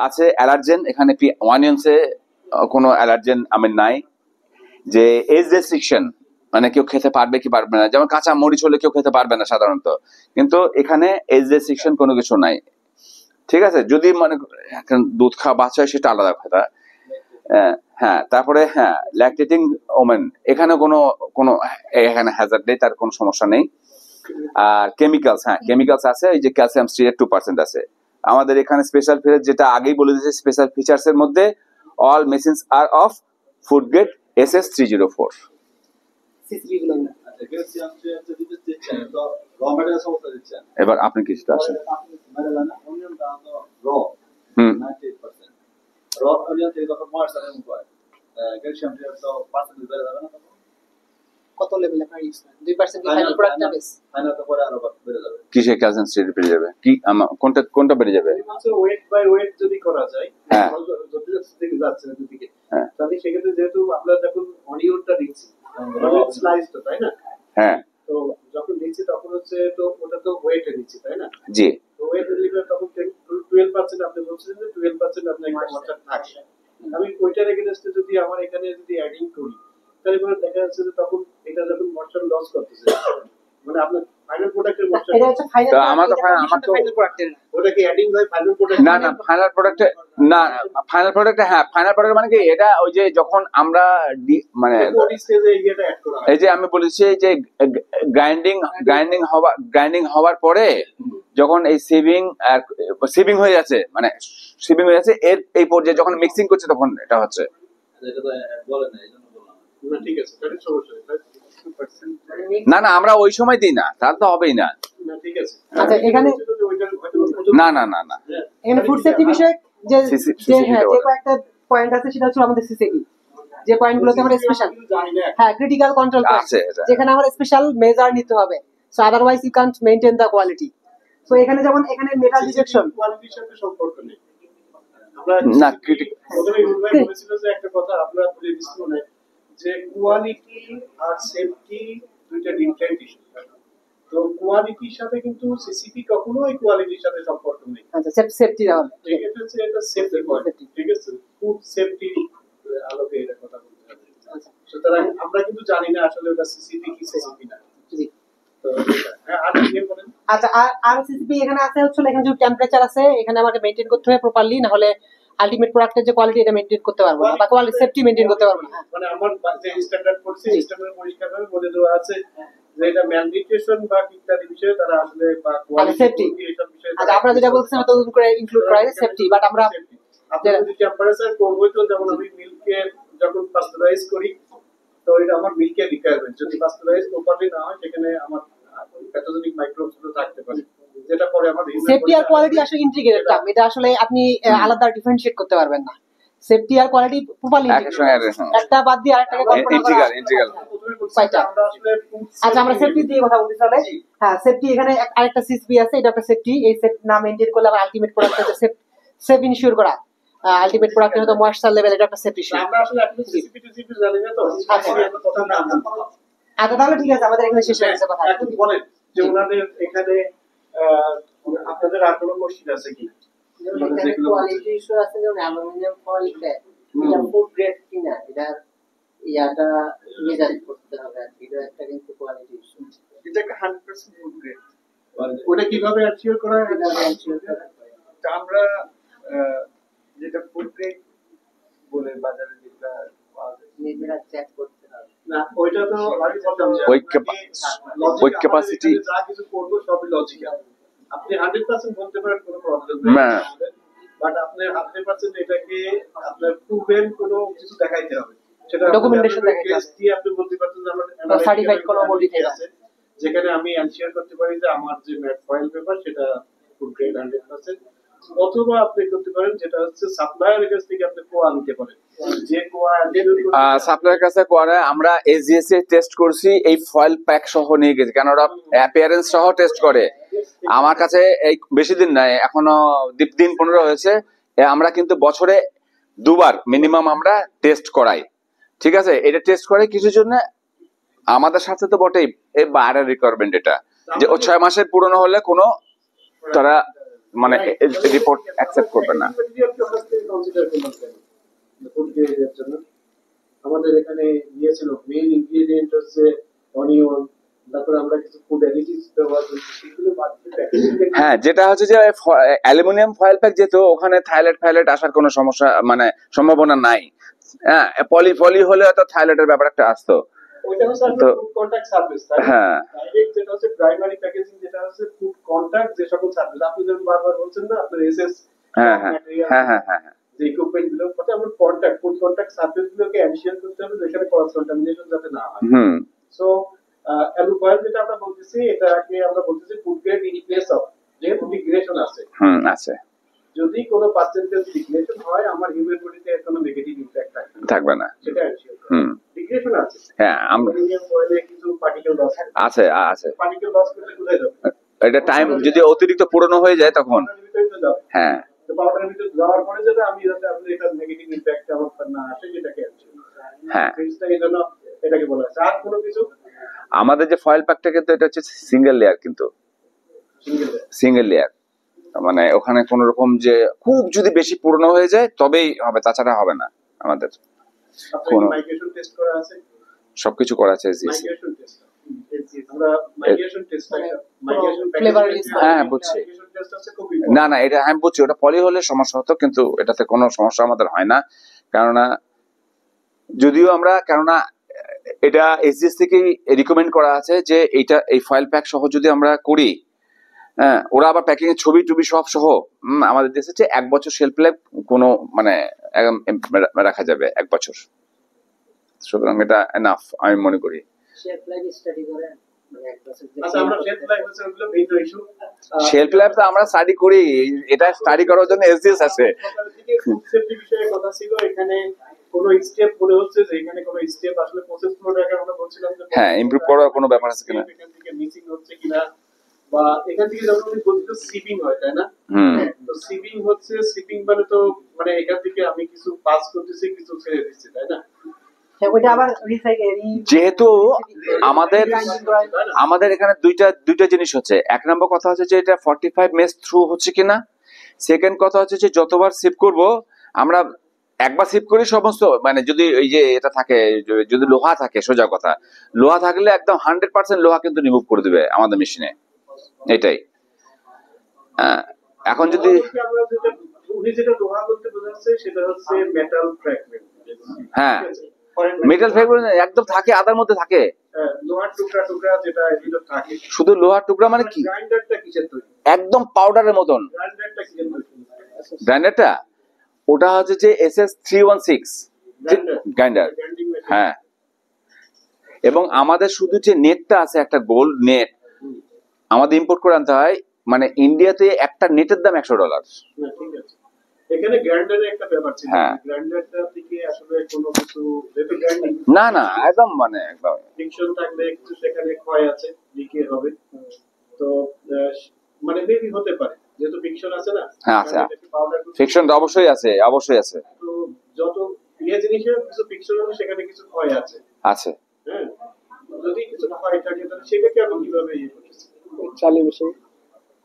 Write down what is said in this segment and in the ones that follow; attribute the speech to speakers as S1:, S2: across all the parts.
S1: আছে অ্যালার্জেন, এখানে অনিয়ন্সে কোনো অ্যালার্জেন আমি নাই। যে এজ রেস্ট্রিকশন, মানে কেউ খেতে পারবে কি পারবে না, যেমন কাঁচা মরিচ হলে কেউ খেতে পারবে না সাধারণত, কিন্তু এখানে এজ রেস্ট্রিকশন কোনো কিছু নাই। ঠিক আছে, যদি মানে দুধ খাওয়া বাচ্চা হয় সেটা আলাদা কথা। হ্যাঁ, তারপরে হ্যাঁ, ল্যাকটেটিং ওমেন, এখানে কোনো কোনো এখানে হ্যাজার্ড নেই, তার কোনো সমস্যা নেই। আর কেমিক্যালস, হ্যাঁ কেমিক্যালস আছে, এই যে ক্যালসিয়াম স্টিরেট 2% আছে। আমাদের এখানে স্পেশাল ফিচার যেটা আগেই বলে দিয়েছে, স্পেশাল ফিচার্স এর মধ্যে all machines are of food grade SS304। এবার আপনি কিছুটা আসেন।
S2: কত লেভেলে আপনারা ইউজ করেন? 2% কি ফাইনাল প্রোডাক্টটা বেস?
S3: ফাইনাল তো পরে আরো বেড়ে যাবে।
S1: কিসে ক্যালসিয়াম স্টিরেট বেড়ে যাবে? কি কোনটা বেড়ে যাবে?
S3: ওয়েট বাই ওয়েট যদি করা যায়, যত থেকে যাচ্ছে না দুদিকে, তাহলে সেক্ষেত্রে যেহেতু আমরা যখন অনিয়নটা দিচ্ছি স্লাইস তো, তাই না?
S1: হ্যাঁ,
S3: তো যখন দিচ্ছি তখন হচ্ছে তো ওটা তো ওয়েটে দিচ্ছি, তাই না?
S1: জি।
S3: তো ওয়েট দিলে তখন 12% আপনি বলছেন যে 12% আপনার একটা মশলা থাকে। আমি ওইটার এগেইনস্টে যদি আমার এখানে যদি অ্যাডিং করি, তাহলে পরে দেখা যাচ্ছে যে তখন এটা যখন মশলা লস করতেছে, মানে আপনার ফাইনাল প্রোডাক্টের মশলা,
S2: এটা হচ্ছে ফাইনাল,
S1: তো আমার তো ফাইনাল
S3: প্রোডাক্টের ওটা কি অ্যাডিং হয় ফাইনাল প্রোডাক্ট?
S1: না না, ফাইনাল প্রোডাক্টে না, ফাইনাল প্রোডাক্টে হ্যাঁ, ফাইনাল প্রোডাক্ট মানে কি, এটা ওই যে যখন আমরা মানে এই যে আমি বলেছি যে গ্রাইন্ডিং হওয়ার পরে যখন এই সিভিং হয়ে যাচ্ছে, মানে সিভিং হয়ে যাচ্ছে, এর এই পর্যায়ে যখন মিক্সিং করছে তখন এটা হচ্ছে।
S3: এটা তো বলে না, এইজন্য বললাম। না ঠিক আছে, তাহলে সমস্যা নেই।
S1: না না, আমরা ওই সময় দিই না, তাহলে তো হবেই না।
S3: না ঠিক আছে।
S2: আচ্ছা, এখানে
S1: না না না না,
S2: এখানে ফুড সেফটি বিষয়ে যে কয়েকটা পয়েন্ট আছে, সেটা হচ্ছে আমাদের সিসিটি, যে পয়েন্টগুলোতে আমরা স্পেশাল, হ্যাঁ ক্রিটিক্যাল কন্ট্রোল পয়েন্ট, যেখানে আমরা স্পেশাল মেজার নিতে হবে, so otherwise you can't maintain the quality. So এখানে যেমন এখানে মেটাল ডিটেকশন
S3: কোয়ালিটির সাথে সম্পর্ক নেই। আমরা
S1: না ক্রিটিক্যাল
S3: বলেছিল যে একটা কথা আপনারা বলে দিচ্ছেন যে কোয়ালিটি আর সেফটি দুইটা ডিফারেন্ট ইস্যু। তো কোয়ালিটির সাথে কিন্তু সিসিপি কখনো এই কোয়ালিটির সাথে সম্পর্ক নেই।
S2: আচ্ছা, সেফটি রাউন্ড,
S3: এটা হচ্ছে এটা সেফটি পয়েন্ট, ঠিক আছে? ফুড সেফটি আলোকে এটা কথা বলতে হবে। আচ্ছা, সুতরাং আমরা কিন্তু জানি না আসলে ওটা সিসিপি কি সিসিপি না। জি, তো আর কি বলেন?
S2: আচ্ছা, আর সিসিপি এখানে আছে হচ্ছে, এখানে যে টেম্পারেচার আছে, এখানে আমাকে মেইনটেইন করতে হবে প্রপারলি, না হলে আলটিমেট প্রোডাক্টের যে কোয়ালিটি এটা মেইনটেইন করতে পারবো না, বা কোয়ালিটি সেফটি মেইনটেইন করতে পারবো না।
S3: মানে আমার যে স্ট্যান্ডার্ড করছে, স্ট্যান্ডার্ড পরিষ্কারভাবে বলে দেওয়া আছে যে এটা ম্যানডিটেশন বা ইত্যাদি বিষয়ে তারা আসলে বা কোয়ালিটি
S2: সেফটি,
S3: এইসব বিষয়ে।
S2: আচ্ছা, আপনারা যেটা বলছেন তো করে ইনক্লুড করা আছে সেফটি, বাট আমরা
S3: আপনারা যদি টেম্পারেচার করব, তো যেমন আমি মিল্কে যখন পাস্টারাইজ করি, তো এটা আমার মিল্কের রিকোয়ারমেন্ট, যদি পাস্টারাইজ প্রপারলি না হয় সেখানে আমার প্যাথোজেনিক মাইক্রোবস থাকতে পারে, যেটা পরে আমার
S2: সেফটি আর কোয়ালিটি আসলে ইন্টিগ্রেটেড টার্ম, এটা আসলে আপনি আলাদা ডিফারেনশিয়েট করতে পারবেন না। সেফটি আর কোয়ালিটি প্রপারলি একটা বাদ দিয়ে আরেকটাকে কল্পনা করা ইন্টিগ্রাল। আচ্ছা, আমরা সেফটি দিয়ে কথা বলতে চলে। হ্যাঁ, সেফটি এখানে আরেকটা সিসপি আছে, এটা একটা সেফটি, এই সেফটি না মেইনটেইন করলে আমরা আলটিমেট প্রোডাক্টটা যে সেফ ইনশিওর করা, আলটিমেট প্রোডাক্টের হয়তো ময়েশ্চার লেভেল, এটা একটা সেফটি ইস্যু।
S3: আমরা আসলে এখন সিসিপি টিসিপি জানি না তো, আমরা কথা না।
S2: আচ্ছা, তাহলে ঠিক আছে, আমাদের এখানে শেষ হয়ে গেছে কথা।
S3: এখন বলেন যে ওনাদের এখানে আপনাদের আর কোনো কোশ্চেন আছে কি?
S4: কোয়ালিটি ইস্যু আছে, যেমন অ্যালুমিনিয়াম ফয়েল প্যাক, এটা ফুড গ্রেড কিনা, এটা ইয়াটা মেজার করতে হবে, আর এটা একটা কিন্তু কোয়ালিটি ইস্যু।
S3: এটা 100% ফুড গ্রেড, ওটা কিভাবে অ্যাচিভ করা হয়? তা আমরা যেটা ফুড গ্রেড বলে বাজারে যেটা
S4: নিজেরা চেক করতে হবে
S3: না, ওইটা তো আমি বললাম যে
S1: ওই ক্যাপাসিটি
S3: যা কিছু করব সবই লজিক্যাল। আপনি 100% বলতে পারেন, কোনো প্রবলেম
S1: নেই,
S3: বাট আপনি 100% এটাকে আপনার প্রুভেন কোনো কিছু দেখাইতে হবে, সেটা
S2: ডকুমেন্টেশন দেখাইতে হবে,
S3: দিয়ে আপনি বলতে পারছেন যে আমার
S2: সার্টিফাইড কোনো মডিফাই আছে,
S3: যেখানে আমি এনশিওর করতে পারি যে আমার যে ম্যাট ফয়েল পেপার সেটা ফুড গ্রেড 100%। অথবা আপনি করতে পারেন যেটা হচ্ছে সাপ্লায়ারের কাছ থেকে আপনি কোয়া নিতে পারেন, যে কোয়া
S1: সাপ্লায়ারের কাছে কোয়া আমরা এসজিএস এ টেস্ট করছি, এই ফয়েল প্যাক সহ নিয়ে গেছি, কারণ ওরা অ্যাপিয়ারেন্স সহ টেস্ট করে। আমার কাছে এই বেশি দিন নাই, এখনো দিন 15 হয়েছে। আমরা কিন্তু বছরে 2 বার মিনিমাম আমরা টেস্ট করাই, ঠিক আছে? এটা টেস্ট করে কিছুর জন্য, আমাদের সাথে তো বটেই এই বাইরের রিকোয়ারমেন্ট, এটা যে 6 মাসের পুরনো হলে কোনো তারা মানে রিপোর্ট অ্যাকসেপ্ট করবে না।
S3: আমাদের এখানে দিয়েছিল মেইন ইনগ্রেডিয়েন্ট হচ্ছে অনিয়ন, তারপরে আমরা কিছু ফুড অ্যাডিটিভস ব্যবহার করছি, সেগুলো বাদ দিয়ে প্যাকেজিং।
S1: হ্যাঁ, যেটা হচ্ছে যে অ্যালুমিনিয়াম ফয়েল প্যাক, যেহেতু ওখানে থাইলয়েড আসার কোনো সমস্যা মানে সম্ভাবনা নাই। হ্যাঁ, পলি হলে হয়তো থাইলয়েডের ব্যাপার একটা আসতো।
S3: ওইটা হচ্ছে
S1: তো
S3: ফুড কন্টাক্ট সার্ভিস, তাই না?
S1: হ্যাঁ
S3: ডাইরেক্ট যেটা হচ্ছে প্রাইমারি প্যাকেজিং, যেটা হচ্ছে ফুড কন্টাক্ট যে সকল সার্ভিস আপনি যেমন বারবার বলছেন না, আপনার এসএস
S1: হ্যাঁ হ্যাঁ হ্যাঁ হ্যাঁ হ্যাঁ হ্যাঁ
S3: যে ইকুইপমেন্ট গুলো কথা আমরা কন্টাক্ট ফুড কন্টাক্ট সার্ভিস গুলোকে এনশিওর করতে হবে যেখানে ক্রস কন্টামিনেশন যাতে না হয়।
S1: হুম
S3: সো অ্যালুফয়েল যেটা আমরা বলতেছি, এটাকে আমরা বলতেছি food grade in place of, যেহেতু ডিগ্রেডেশন আছে,
S1: আছে,
S3: যদি কোনো পার্সেন্টেজ ডিগ্রেডেশন হয় আমার হিউম্যান বডিতে এর কোনো নেগেটিভ ইমপ্যাক্ট
S1: থাকবে না।
S3: সেটা এনশিওর।
S1: হুম
S3: ডিগ্রেডেশন আছে,
S1: হ্যাঁ আমরা
S3: অ্যালুমিনিয়াম ফয়েলে কিছু পার্টিকেল লস
S1: আছে
S3: পার্টিকেল লস করলে কোথায় যাবে?
S1: এটা টাইম যদি অতিরিক্ত পুরনো হয়ে যায় তখন
S3: পাউডারের ভিতরে তো যাবে।
S1: হ্যাঁ
S3: তো পাউডারের ভিতরে যাওয়ার পরে যাতে আমি যাতে আপনি এটা নেগেটিভ ইমপ্যাক্ট আমার উপর না আসে সেটাকে এনশিওর।
S1: হ্যাঁ
S3: ফিক্সটা এই জন্য এটাকে বলা হয়। আর কোনো কিছু
S1: আমাদের যে ফয়েল প্যাকটা কিন্তু এটা হচ্ছে সিঙ্গেল লেয়ার, কিন্তু সিঙ্গেল লেয়ার, মানে ওখানে কোন রকম যে খুব যদি বেশি পুরনো হয়ে যায় তবেই হবে, তাছাড়া হবে না। আমাদের কোনো
S3: মাইগ্রেশন টেস্ট করা আছে,
S1: সবকিছু করা আছে।
S3: মাইগ্রেশন টেস্ট আমরা migration test migration
S2: flavour release
S1: হ্যাঁ বুঝছি।
S3: মাইগ্রেশন টেস্ট আছে খুব
S1: না এটা আমি বুঝছি, ওটা পলি হলে সমস্যা হতো, কিন্তু এটাতে কোনো সমস্যা আমাদের হয় না। কেননা যদিও আমরা এটা এসজিএস থেকে রিকমেন্ড করা আছে যে এই ফয়েল প্যাক সহ যদি আমরা করি, হ্যাঁ ওরা আবার প্যাকিং এর ছবি টবি সব সহ আমাদের দেশে হচ্ছে 1 বছর শেলফ লাইফ কোনো মানে রাখা যাবে 1 বছর। সুতরাং এটা এনাফ আমি মনে করি।
S4: শেলফ লাইফ স্টাডি করে মানে এক বছর
S3: আচ্ছা আমরা শেলফ লাইফ হচ্ছে ওগুলো ভিন্ন ইস্যু।
S1: শেলফ লাইফ তো আমরা স্টাডি করি, এটা স্টাডি করার জন্য এসজিএস আছে।
S3: ফুড সেফটি বিষয়ে কথা ছিল, এখানে কোনো স্টেপ মনে হচ্ছে যে এখানে কোনো স্টেপ আসলে প্রসেস ফ্লোটাকে আমরা বলছিলাম যে
S1: হ্যাঁ ইমপ্রুভ করার কোনো ব্যাপার আছে কিনা,
S3: এখান থেকে মিসিং হচ্ছে কিনা, বা এখান থেকে যখন আমি বলছি তো সিপিং হয়, তাই না? তো সিপিং হচ্ছে, সিপিং মানে তো মানে এখান থেকে আমি কিছু পাস করতেছি কিছু ছেড়ে দিচ্ছি, তাই না?
S2: ওইটা আবার রিসাইকেল
S1: যেহেতু আমাদের এখানে দুইটা জিনিস হচ্ছে। 1 নম্বর কথা হচ্ছে যে এটা 45 মেস থ্রু হচ্ছে কিনা। সেকেন্ড কথা হচ্ছে যে যতবার শিফট করব আমরা একবার শিফট করি সমস্ত, মানে যদি এই যে এটা থাকে, যদি লোহা থাকে, সোজা কথা লোহা থাকলে একদম 100% লোহা কিন্তু রিমুভ করে দিবে আমাদের মেশিনে, এটাই। এখন যদি
S3: আমরা যেটা উনি যেটা লোহা বলতে বোঝাচ্ছে সেটা হচ্ছে মেটাল ফ্র্যাগমেন্ট।
S1: হ্যাঁ মেটাল ফ্র্যাগমেন্ট একদম থাকে, আদার মধ্যে থাকে
S3: লোহার টুকরা যেটা এগুলো থাকে।
S1: শুধু লোহার টুকরা মানে কি
S3: গ্রাইন্ডারটা কিসের তৈরি?
S1: একদম পাউডারের মতন।
S3: গ্রাইন্ডারটা কিসের তৈরি?
S1: গ্রাইন্ডারটা ওটা হচ্ছে যে SS 316 গ্রাইন্ডার। হ্যাঁ এবং আমাদের শুধু যে নেটটা আছে, একটা গোল নেট আমাদের ইম্পোর্ট করে আনতে হয়, মানে ইন্ডিয়াতে একটা নেটের দাম $100।
S3: না ঠিক আছে, এখানে গ্রাইন্ডারের একটা ব্যাপার ছিল,
S1: হ্যাঁ।
S3: গ্রাইন্ডারটা থেকে আসলে কোনো কিছু যেহেতু গ্রাইন্ডিং
S1: না একদম মানে একদম
S3: ফ্রিকশন থাকলে কিছু সেখানে ক্ষয় আছে, লিকে হবে। তো মানে মেবি হতে পারে যেহেতু ফ্রিকশন আছে না।
S1: হ্যাঁ আছে, ফ্রিকশন তো অবশ্যই আছে।
S3: তো যত জিনিসের কিছু ফ্রিকশন হবে সেখানে কিছু ক্ষয় আছে। হ্যাঁ, যদি কিছু ক্ষয় থাকে তাহলে সেটাকে আমি কিভাবে করতেছি?
S2: চালি মেশিন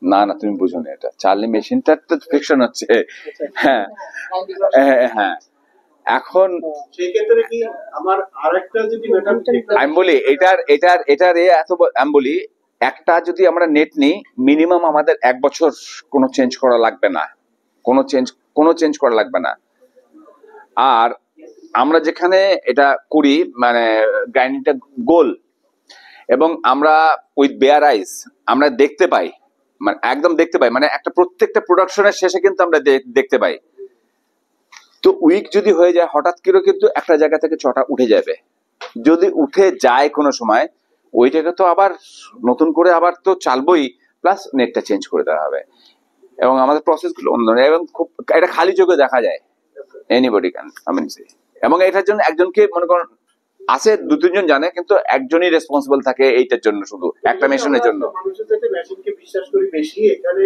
S1: না তুমি বুঝো না, এটা চার্লি মেশিনটার তো ফ্রিকশন হচ্ছে। হ্যাঁ হ্যাঁ এখন
S3: সেই ক্ষেত্রে কি আমার আরেকটা যদি মেটাল
S1: আমি বলি এটার আমি বলি একটা যদি আমরা নেট নিই মিনিমাম আমাদের 1 বছর কোনো চেঞ্জ করা লাগবে না, কোনো চেঞ্জ করা লাগবে না। আর আমরা যেখানে এটা করি মানে গ্রাইন্ডিংটা গোল, এবং আমরা উইথ বেয়ার আইস আমরা দেখতে পাই, মানে একদম দেখতে পাই, মানে একটা প্রত্যেকটা প্রোডাকশনের শেষে কিন্তু আমরা দেখতে পাই। তো উইক যদি হয়ে যায় হঠাৎ করে কিন্তু একটা জায়গা থেকে চটা উঠে যাবে। যদি উঠে যায় কোনো সময় ওইটাকে তো আবার নতুন করে আবার তো চালবই, প্লাস নেটটা চেঞ্জ করে দেওয়া হবে। এবং আমাদের প্রসেস গুলো অন্য, এবং খুব এটা খালি চোখে দেখা যায়, এনিবডি ক্যান সে। এবং এটার জন্য একজনকে মনে করেন আছে 2-3 জন জানে, কিন্তু একজনই রেসপন্সিবল থাকে এইটার জন্য, শুধু একটা মেশিনের জন্য।
S3: মানুষের যাতে মেশিনকে বিশ্বাস করি বেশি, এখানে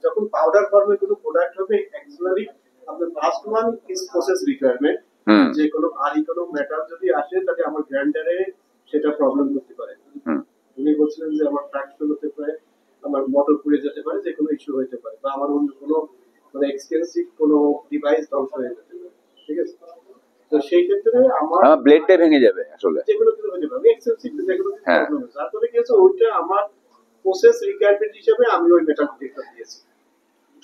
S3: যখন পাউডার ফর্মে কোনো প্রোডাক্ট হবে অ্যাকচুয়ালি আপনার first one is process requirement, যে কোনো ভারী কোনো মেটাল যদি আসে তাহলে আমার গ্রাইন্ডারে সেটা প্রবলেম করতে পারে। উনি বলছিলেন যে আমার ফ্র্যাকচার হতে পারে, আমার মোটর পুড়ে যেতে পারে, যে কোনো ইস্যু হতে পারে, বা আমার অন্য কোনো মানে এক্সপেন্সিভ কোনো ডিভাইস ধ্বংস হয়ে যেতে পারে, ঠিক আছে? তো সেই ক্ষেত্রে আমার
S1: ব্লেডটাই ভেঙে যাবে আসলে।
S3: যেগুলো কিছু হতে পারে এক্সপেন্সিভ, যেগুলো
S1: হ্যাঁ।
S3: প্রবলেম হচ্ছে, তারপরে কি হচ্ছে ওইটা আমার প্রসেস রিকোয়ারমেন্ট হিসেবে আমি ওই মেটাল ডিটেক্টর দিয়েছি।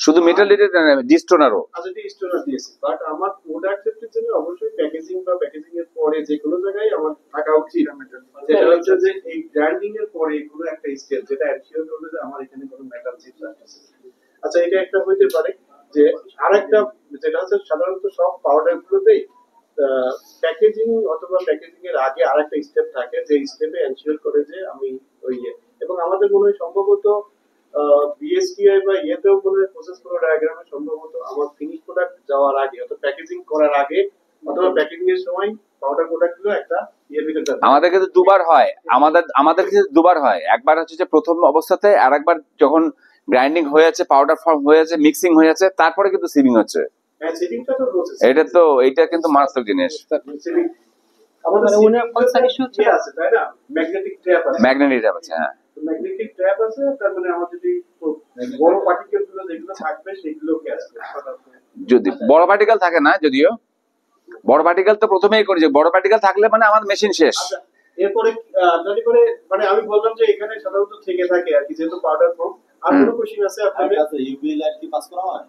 S1: শুধু মেটাল ডিটেক্টর না, ডিস্টোনারও।
S3: আচ্ছা, স্টোনার দিয়েছি, বাট আমার প্রোডাক্ট সেফটির জন্য অবশ্যই প্যাকেজিং বা প্যাকেজিং এর পরে যে কোনো জায়গায় আমার থাকা উচিত, যেটা হচ্ছে যে এই ব্র্যান্ডিং এর পরে কোনো একটা স্টেপ যেটা এনশিওর করবে যে আমার এখানে কোনো মেটাল চিপস আছে। আচ্ছা, এটা একটা হইতে পারে যে আরেকটা যেটা হচ্ছে সাধারণত সব পাউডার গুলোতেই প্যাকেজিং অথবা প্যাকেজিং এর আগে আরেকটা স্টেপ থাকে, যে স্টেপে এনশিওর করে যে আমি ওই এবং আমাদের মনে হয় সম্ভবত বিএসটিআই বা ইয়েতেও মনে হয় প্রসেস ফ্লো ডায়াগ্রামে সম্ভবত আমার ফিনিশ প্রোডাক্ট যাওয়ার আগে অথবা প্যাকেজিং করার আগে অথবা প্যাকেজিং এর সময় পাউডার প্রোডাক্ট গুলো একটা ইয়ের ভিতরে যাবে।
S1: আমাদের কাছে দুবার হয়, আমাদের কাছে দুবার হয়। একবার হচ্ছে যে প্রথম অবস্থাতে, আর একবার যখন গ্রাইন্ডিং হয়ে যাচ্ছে, পাউডার ফর্ম হয়ে যাচ্ছে, মিক্সিং হয়ে যাচ্ছে, তারপরে কিন্তু সিভিং হচ্ছে।
S3: হ্যাঁ, সেটিংটা তো প্রসেস।
S1: এটা কিন্তু মারাত্মক জিনিস।
S3: সেটিং আমাদের
S2: মানে ওনার কনসার্ন ইস্যু হচ্ছে
S3: আছে, তাই না? ম্যাগনেটিক ট্র্যাপ আছে,
S1: ম্যাগনেটিক আছে। হ্যাঁ,
S3: ম্যাগনেটিক ট্র্যাপ আছে, তার মানে আমার যদি বড় পার্টিকেল গুলো যেগুলো থাকবে সেগুলো ক্যাচ করবে।
S1: যদি বড় পার্টিকেল থাকে না, যদিও বড় পার্টিকেল তো প্রথমেই করি, যে বড় পার্টিকেল থাকলে মানে আমার মেশিন শেষ।
S3: আচ্ছা, এরপরে যদি করে মানে আমি বললাম যে এখানে সাধারণত থেকে থাকে আর কি, যেহেতু পাউডার ফর্ম। আর কোনো কোশ্চেন আছে আপনাদের?
S5: ইউভি লাইট কি পাস করা হয়?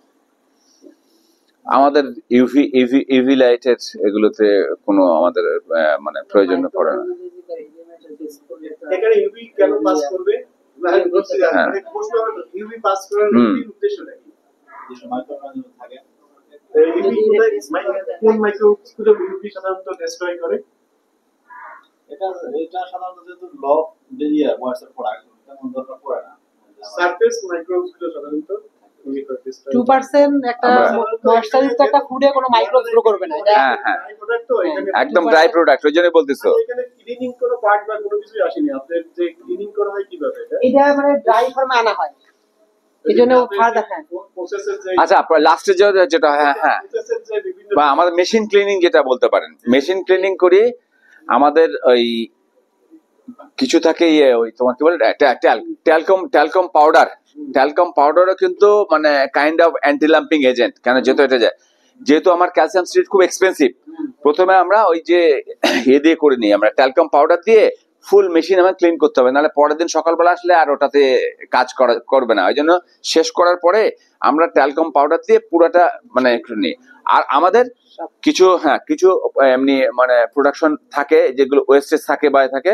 S1: আমাদের ইউভি লাইটের এগুলোতে কোনো আমাদের মানে প্রয়োজন পড়ে না।
S3: এখানে ইউভি কেন পাস করবে? মানে প্রশ্ন হলো ইউভি পাস করার উদ্দেশ্যটা কি?
S5: যে সময় মাইক্রোফোন থাকে,
S3: ইউভি কোন মাইক্রোস্কোপ ইউভি সাধারণত ডিস্ট্রয় করে?
S5: এটা সাধারণত যেহেতু লো ডেরিয়া ওয়াটার প্রোডাক্ট, তেমন দরকার পড়ে না।
S3: সারফেস মাইক্রোস্কোপ সাধারণত
S2: 2% একটা ময়েশ্চারিত একটা ফুডে কোনো মাইক্রোবস গ্রো করবে না।
S1: হ্যাঁ হ্যাঁ,
S3: প্রোডাক্ট তো এখানে
S1: একদম ড্রাই প্রোডাক্ট, ওই জন্যই বলতেছো।
S3: এখানে ক্লিনিং কোনো পার্ট বা কোনো কিছু আসেনি। আপনাদের যে ক্লিনিং করা হয় কিভাবে
S2: এটা মানে ড্রাই ফর্মে আনা হয়, এইজন্য ফার্দার। হ্যাঁ,
S3: প্রসেসের যে
S1: আচ্ছা, আপনার লাস্টে যেটা হ্যাঁ হ্যাঁ,
S3: প্রসেসের যে বিভিন্ন
S1: বা আমাদের মেশিন ক্লিনিং যেটা বলতে পারেন, মেশিন ক্লিনিং করি আমাদের ওই কিছু থাকে ওই তোমার কি বলে ট্যালকম পাউডারও কিন্তু মানে kind of anti lumping agent. কেন? যেহেতু আমার ক্যালসিয়াম স্ট্রিট খুব এক্সপেন্সিভ, প্রথমে আমরা ওই যে দিয়ে করে নিই, আমরা ট্যালকম পাউডার দিয়ে ফুল মেশিন আমার ক্লিন করতে হবে, নাহলে পরের দিন সকালবেলা আসলে আর ওটাতে কাজ করবে না। ওই জন্য শেষ করার পরে আমরা ট্যালকম পাউডার দিয়ে পুরোটা মানে একটু নিই। আর আমাদের কিছু এমনি মানে প্রোডাকশন থাকে, যেগুলো ওয়েস্টেজ থাকে বা থাকে,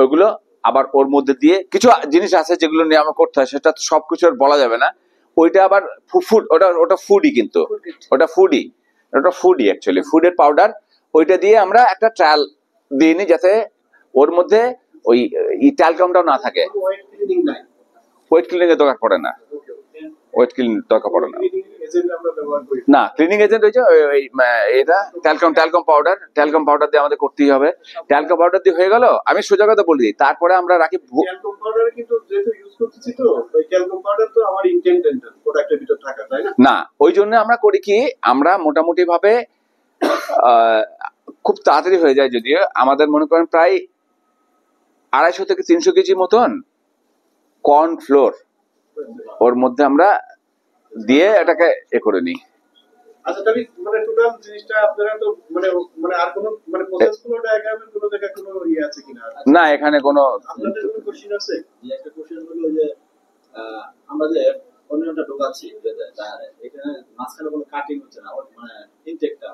S1: ওইগুলো আবার ওর মধ্যে দিয়ে কিছু জিনিস আছে যেগুলো নিয়ে আমার করতে হয়, সেটা সবকিছু আর বলা যাবে না। ওইটা আবার ওটা ফুডই, কিন্তু ওটা ফুডই অ্যাকচুয়ালি ফুডের পাউডার। ওইটা দিয়ে আমরা একটা ট্রায়াল দিয়ে নিই, যাতে ওর মধ্যে ওই ট্যালকামটাও না থাকে।
S3: ওয়েট ক্লিনিং নাই,
S1: ওয়েট ক্লিনিং এর দরকার পড়ে না, ওয়েট ক্লিনিং দরকার পড়ে না।
S3: ক্লিনিং এজেন্ট আমরা ব্যবহার করি
S1: না, ক্লিনিং এজেন্ট হয়েছে এটা ট্যালকম পাউডার দিয়ে আমাদের করতেই হবে। ট্যালকম পাউডার দিয়ে হয়ে গেল, আমি সোজা কথা বলি, তারপরে আমরা রাখি
S3: ক্যালকম পাউডার। কিন্তু যেহেতু ইউজ করতেছি, তো ওই ক্যালকম পাউডার তো আমার ইনটেন্ডেন্ট প্রোডাক্টের ভিতর থাকা, তাই না?
S1: না, ওই জন্য আমরা করি কি, আমরা মোটামুটি ভাবে খুব তাড়াতাড়ি হয়ে যায়, যদিও আমাদের মনে করেন প্রায় 250 থেকে 300 কেজি মতন কর্ন ফ্লোর ওর মধ্যে আমরা দিয়ে এটাকে করে নিই।
S3: আচ্ছা, তাহলে মানে টোটাল জিনিসটা আপনারা তো মানে মানে আর কোনো মানে প্রসেস ফ্লো ডায়াগ্রামের কোনো জায়গায় কোনো ইয়ে আছে কিনা?
S1: না, এখানে কোনো
S3: আপনাদের কোনো কোশ্চেন আছে?
S5: যে একটা কোশ্চেন হলো যে আমরা যে অন্যটা ঢোকাচ্ছি, এখানে মাঝখানে কোনো কাটিং হচ্ছে না, মানে ইনটেকটা।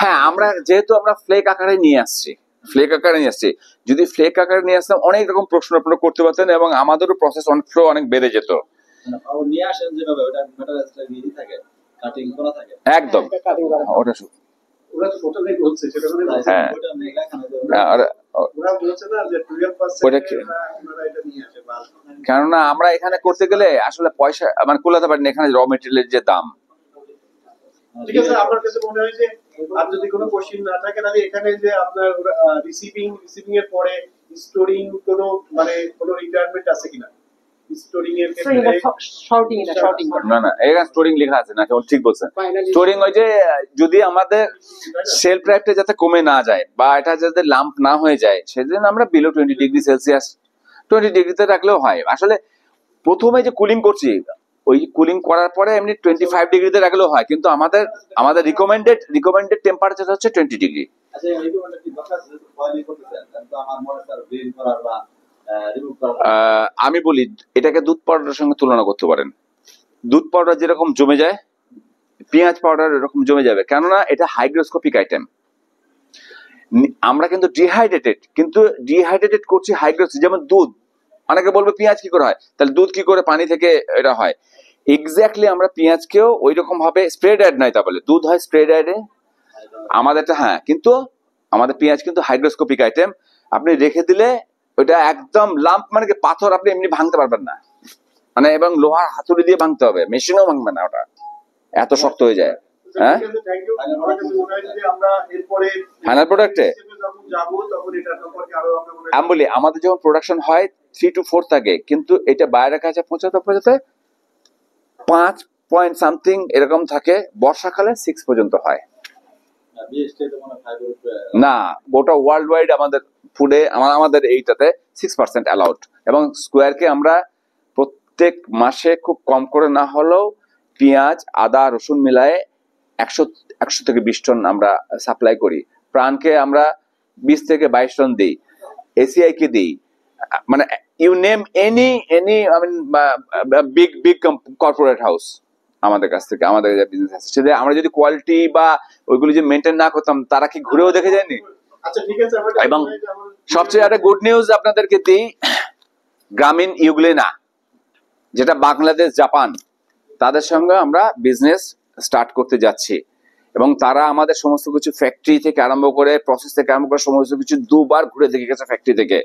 S1: হ্যাঁ, যেহেতু আমরা ফ্লেক আকারে নিয়ে আসছি, যদি ফ্লেক আকারে নিয়ে আসতাম, অনেক রকম প্রশ্ন আপনারা করতে পারতেন এবং আমাদেরও প্রসেস ফ্লো অনেক বেড়ে যেত।
S5: নিয়ে আসেন যেভাবে, ওটা মেটারাইজটা দিয়ে থাকে, কাটিং করা থাকে
S1: একদম ওটা
S3: ওরা তো টোটালি বলছে সেটা মানে
S1: হ্যাঁ,
S5: ওটা লেখা না যে
S3: ওরা বলছে না যে 12%
S1: ওটা কি?
S3: আপনারা এটা নিয়ে আসে বা
S1: কেননা আমরা এখানে করতে গেলে আসলে পয়সা মানে কুলাতে পারি না, এখানে র মেটেরিয়ালের যে দাম।
S3: ঠিক আছে, আপনার কাছে মনে হয় যে আর যদি কোনো কোশ্চেন না থাকে, তাহলে এখানে যে আপনার রিসিভিং এর পরে স্টোরিং কোনো মানে কোনো রিকোয়ারমেন্ট আছে কিনা? স্টোরিং এর ক্ষেত্রে
S2: শর্টিং
S1: না, এখানে স্টোরিং লেখা আছে না, কেমন ঠিক বলছেন। স্টোরিং ওই যে যদি আমাদের সেল প্রাইসটা যাতে কমে না যায় বা এটা যাতে লাম্প না হয়ে যায়, সেজন্য আমরা বিলো 20 ডিগ্রি সেলসিয়াস 20 ডিগ্রিতে রাখলেও হয়। আসলে প্রথমে যে কুলিং করছি, ওই কুলিং করার পরে এমনি 25 ডিগ্রিতে রাখলেও হয়, কিন্তু আমাদের রিকমেন্ডেড টেম্পারেচার হচ্ছে 20 ডিগ্রি।
S5: আচ্ছা এই মানে কি দরকার আছে বয়লিং করতে চান তাহলে তো আমার মনে স্যার ব্লেন্ড করার বা রিমুভ করার
S1: আমি বলি এটাকে দুধ পাউডারের সঙ্গে তুলনা করতে পারেন। দুধ পাউডার যেরকম জমে যায়, পেঁয়াজ পাউডার এরকম জমে যাবে, কেননা এটা হাইগ্রোস্কোপিক আইটেম। আমরা কিন্তু ডিহাইড্রেটেড করছি হাইগ্রোস, যেমন দুধ। অনেকে বলবে পেঁয়াজ কি করে হয়, তাহলে দুধ কি করে পানি থেকে এটা হয়? এক্স্যাক্টলি আমরা পেঁয়াজকেও ওই রকম ভাবে স্প্রেড অ্যাড নয়, তা বলে দুধ হয় স্প্রেড অ্যাডে আমাদেরটা, হ্যাঁ, কিন্তু আমাদের পেঁয়াজ কিন্তু হাইগ্রোস্কোপিক আইটেম। আপনি রেখে দিলে ওইটা একদম লাম্প, মানে কি পাথর আপনি এমনি ভাঙতে পারবেন না, মানে এবং লোহার হাতুড়ি দিয়ে ভাঙতে হবে, মেশিনেও ভাঙবে না, ওটা এত শক্ত হয়ে যায়। হ্যাঁ,
S3: থ্যাংক ইউ। আমার কাছে মনে হয় যে আমরা এরপরে
S1: ফাইনাল প্রোডাক্টে
S3: যখন যাবো তখন এটা সম্পর্কে আরো আমরা মনে হয়
S1: আমি বলি আমাদের যখন প্রোডাকশন হয় 3 to 4 থাকে, কিন্তু এটা বাইরের কাছে পৌঁছাতে 5 পয়েন্ট সামথিং এরকম থাকে, বর্ষাকালে 6 পর্যন্ত হয়।
S5: বিএসটি তো মনে হয় 5
S1: না, গোটা ওয়ার্ল্ড ওয়াইড আমাদের ফুডে আমাদের এইটাতে 6% অ্যালাউড, এবং স্কোয়ারকে আমরা প্রত্যেক মাসে খুব কম করে না হলেও পেঁয়াজ, আদা, রসুন মিলায়ে 100 থেকে 20 টন আমরা সাপ্লাই করি। প্রাণকে আমরা 20 থেকে 22 টন দিই, এসিআই কে দিই, মানে you name any I mean big corporate house আমাদের কাছ থেকে, আমাদের যে বিজনেস আছে, সেটা আমরা যদি কোয়ালিটি বা ওইগুলো যে মেনটেন না করতাম, তারা কি ঘুরেও দেখে যায়নি?
S3: আচ্ছা ঠিক আছে। আমার
S1: এবং সবচেয়ে একটা গুড নিউজ আপনাদেরকে দিই, গ্রামীণ ইউগ্লেনা, যেটা বাংলাদেশ, জাপান, তাদের সঙ্গে আমরা বিজনেস স্টার্ট করতে যাচ্ছি, এবং তারা আমাদের সমস্ত কিছু ফ্যাক্টরি থেকে আরম্ভ করে, প্রসেস থেকে আরম্ভ করে সমস্ত কিছু 2 বার ঘুরে দেখে গেছে ফ্যাক্টরি থেকে,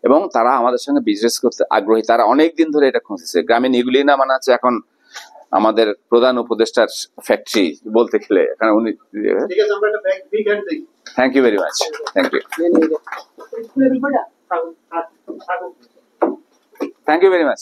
S1: এবং তারা আমাদের সঙ্গে বিজনেস করতে আগ্রহী। তারা অনেক দিন ধরে এটা খুঁজছে। গ্রামীণ ইউগ্লেনা মানে হচ্ছে এখন আমাদের প্রধান উপদেষ্টার ফ্যাক্টরি বলতে গেলে, এখানে উনি।
S3: ঠিক আছে, আমরা একটা বিগ হ্যান্ড দিই।
S1: Thank you very much, thank you, thank you very much.